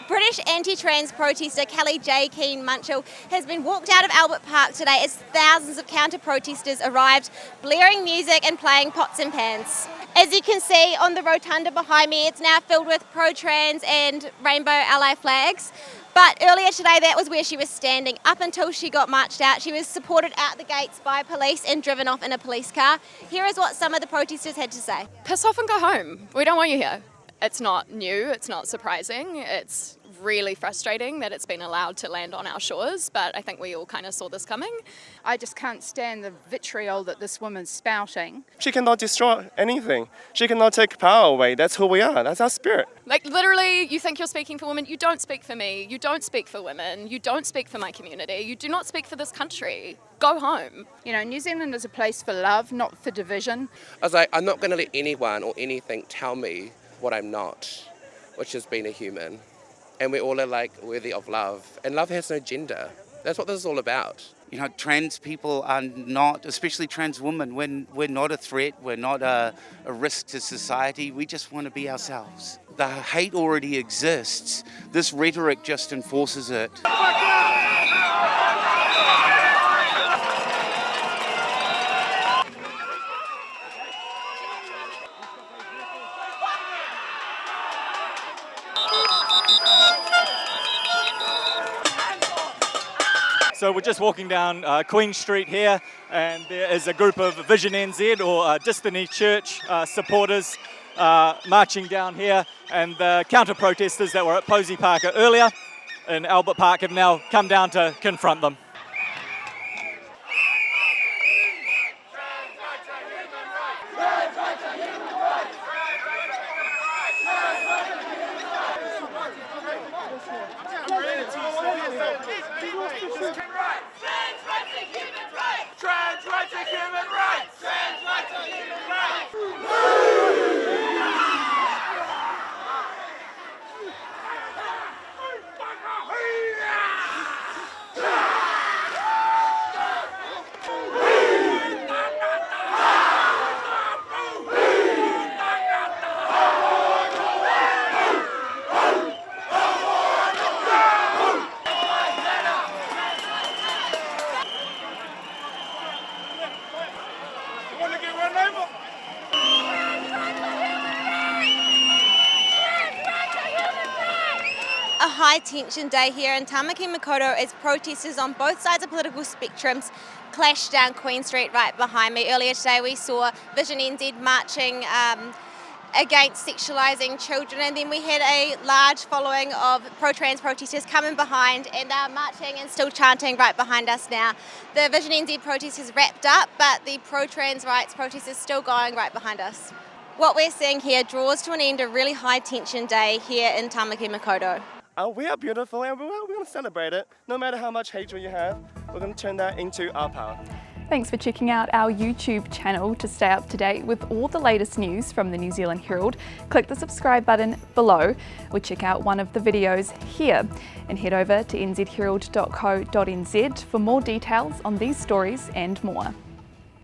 British anti-trans protester Kellie-Jay Keen-Minshull has been walked out of Albert Park today as thousands of counter-protesters arrived, blaring music and playing pots and pans. As you can see on the rotunda behind me, it's now filled with pro-trans and rainbow ally flags. But earlier today, that was where she was standing. Up until she got marched out, she was supported out the gates by police and driven off in a police car. Here is what some of the protesters had to say. Piss off and go home. We don't want you here. It's not new, it's not surprising. It's really frustrating that it's been allowed to land on our shores, but I think we all kind of saw this coming. I just can't stand the vitriol that this woman's spouting. She cannot destroy anything. She cannot take power away. That's who we are. That's our spirit. Like, literally, you think you're speaking for women. You don't speak for me. You don't speak for women. You don't speak for my community. You do not speak for this country. Go home. You know, New Zealand is a place for love, not for division. I was like, I'm not going to let anyone or anything tell me what I'm not, which is being a human. And we all are like worthy of love. And love has no gender. That's what this is all about. You know, trans people are not, especially trans women, we're not a threat, we're not a risk to society, we just want to be ourselves. The hate already exists, this rhetoric just enforces it. So we're just walking down Queen Street here, and there is a group of Vision NZ or Destiny Church supporters marching down here, and the counter-protesters that were at Posey Park earlier in Albert Park have now come down to confront them. Trans rights are human rights! Trans rights are human rights! A high-tension day here in Tamaki Makaurau as protesters on both sides of political spectrums clashed down Queen Street right behind me. Earlier today we saw Vision NZ marching against sexualising children, and then we had a large following of pro-trans protesters coming behind, and they're marching and still chanting right behind us now. The Vision NZ protest has wrapped up, but the pro-trans rights protest is still going right behind us. What we're seeing here draws to an end a really high-tension day here in Tamaki Makaurau. We are beautiful, and we're going to celebrate it. No matter how much hatred you have, we're going to turn that into our power. Thanks for checking out our YouTube channel to stay up to date with all the latest news from the New Zealand Herald. Click the subscribe button below or check out one of the videos here, and head over to nzherald.co.nz for more details on these stories and more.